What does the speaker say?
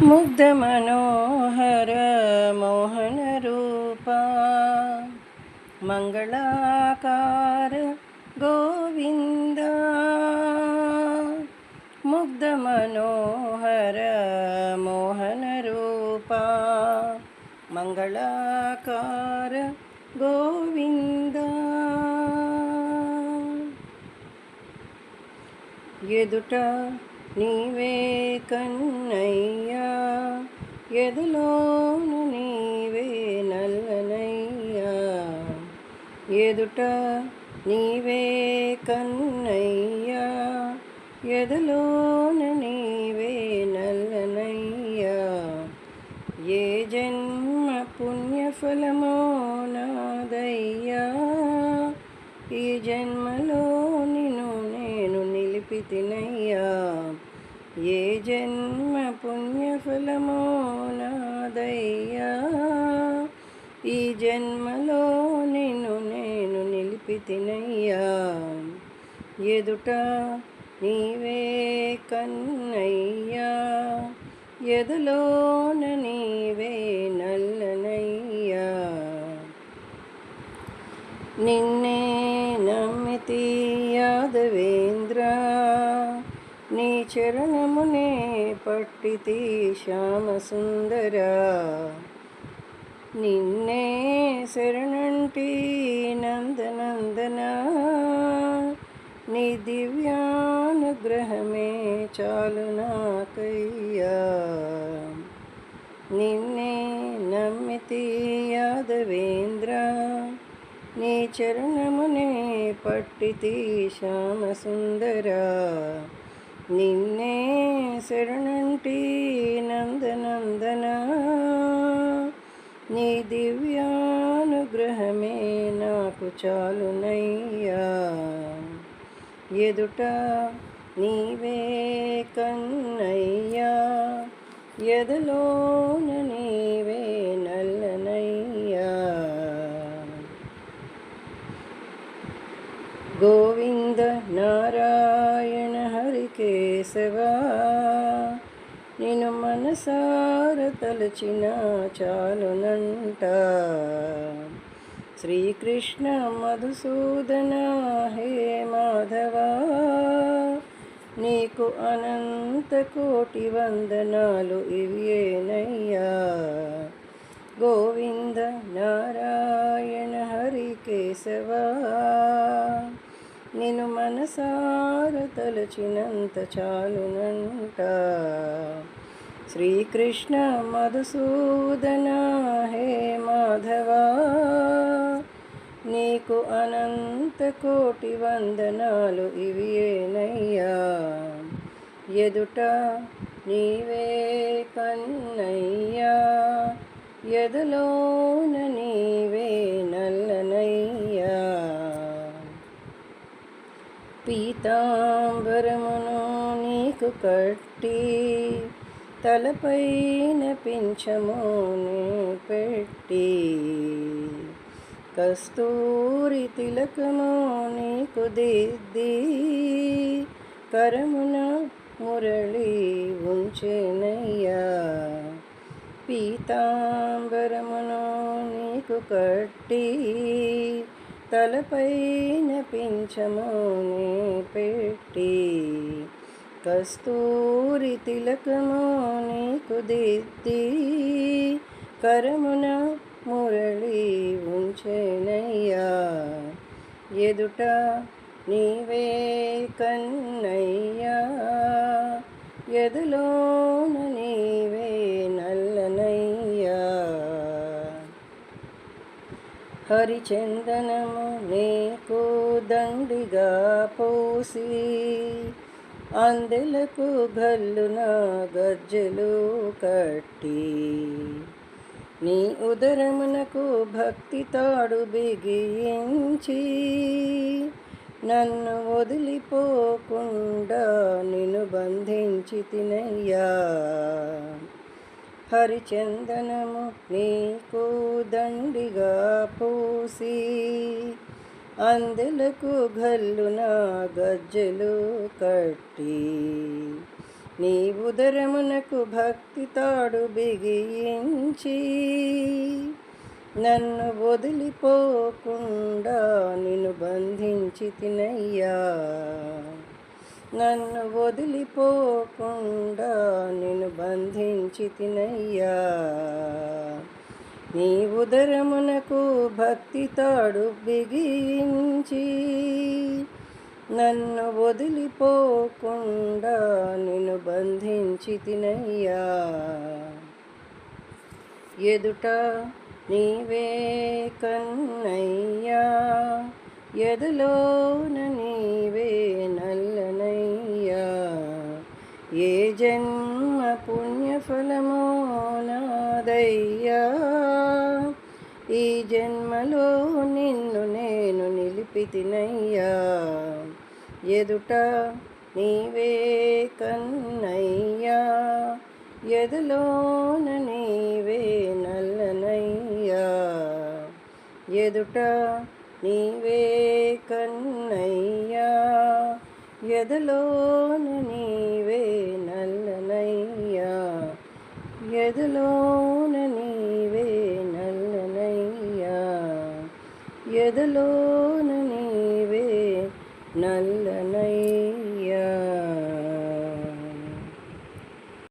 ముగ్ధ మనోహర మోహన రూపా మంగళాకార గోవింద. ముగ్ధ మనోహర మోహన రూపా మంగళాకార గోవింద. ఎదుట నీవే కన్నయ్యా, ఎదులోను నీవే నల్లనయ్యా. ఎదుట నీవే కన్నయ్యా, ఎదులోను నీవే నల్లనయ్యా. ఏ జన్మ పుణ్యఫలమో నాదయ్యా, ఈ జన్మలో నిన్ను నేను నిలిపితినయ్యా. ఏ జన్మ పుణ్యఫలమో నాదయ్యా, ఈ జన్మలో నిన్ను నేను నిలిపితినయ్యా. ఎదుట నీవే కన్నయ్యా, ఎదులోన నీవే నల్లనయ్యా. నిన్నే నమ్మితి యాదవేంద్ర, నీ చరణమునే పట్టితి శ్యామసుందర. నిన్నే శరణంటి నందనందన, నీ దివ్యానుగ్రహమే చాలు నాకయ్యా. నిన్నే నమ్మితి యాదవేంద్ర, నీ చరణమునే పట్టితి శ్యామసుందర. నిన్నే శరణంటి నందనందన, నీ దివ్యానుగ్రహమే నాకు చాలునయ్యా. ఎదుట నీవే కన్నయ్యా, ఎదలోన నీవే నల్లనయ్యా. గోవింద నారాయణ హరి కేశవా, నిన్ను మనసార తలచిన చాలునంట. శ్రీకృష్ణ మధుసూదన హే మాధవా, నీకు అనంత కోటి వందనాలు ఇవేనయ్యా. గోవింద నారాయణ హరి కేశవా, నిన్ను మనసార తలచినంత చాలునంట. శ్రీకృష్ణ మధుసూదన హే మాధవా, నీకు అనంత కోటి వందనాలు ఇవేనయ్యా. ఎదుట నీవే కన్నయ్యా, ఎదలోన నీవే నల్లనయ్యా. పీతాంబరమును నీకు కట్టి, తలపైన పింఛముని పెట్టి, కస్తూరి తిలకము నీకు దిద్ది, కరమున మురళి ఉంచెనయ్యా. పీతాంబరమును నీకు కట్టి, తలపైన పింఛముని పెట్టి, కస్తూరి తిలకము నీకు దిద్ది, కరమున మురళి ఉంచెనయ్యా. ఎదుట నీవే కన్నయ్యా, ఎదలోన నీవే నల్లనయ్యా. హరిచందనము నీకు దండిగా పోసి, అందెలకు గల్లున గజ్జెలు కట్టి, నీ ఉదరమునకు భక్తి తాడు బిగించి, నన్ను వదిలిపోకుండా నిన్ను బంధించితినయ్యా. హరిచందనము నీకు దండిగా పూసి, అందెలకు గల్లున గజ్జెలు కట్టి, నీ ఉదరమునకు భక్తి తాడు బిగించి నన్ను వదిలిపోకుండా నిన్ను బంధించి తినయ్యా. నన్ను వదిలిపోకుండా నిన్ను బంధించి తినయ్యా. నీ ఉదరమునకు భక్తి తాడు బిగించి నన్ను వదిలిపోకుండా నిన్ను బంధించి తినయ్యా. ఎదుట నీవే కన్నయ్యా, ఎదలోన నీవే నల్లనయ్యా. ఏ జన్మ పుణ్యఫలమో నాదయ్యా, ఈ జన్మలో నిన్ను నేను నిలిపితినయ్యా. ఎదుట నీవే కన్నయ్యా, ఎదలోన నీవే నల్లనయ్యా. ఎదుట నీవే కన్నయ్యా, ఎదలోన నీవే నల్లనయ్యా. ఎదలోన నీవే నల్లనయ్యా. ఎదలోన నీవే నల్లనయ్యా.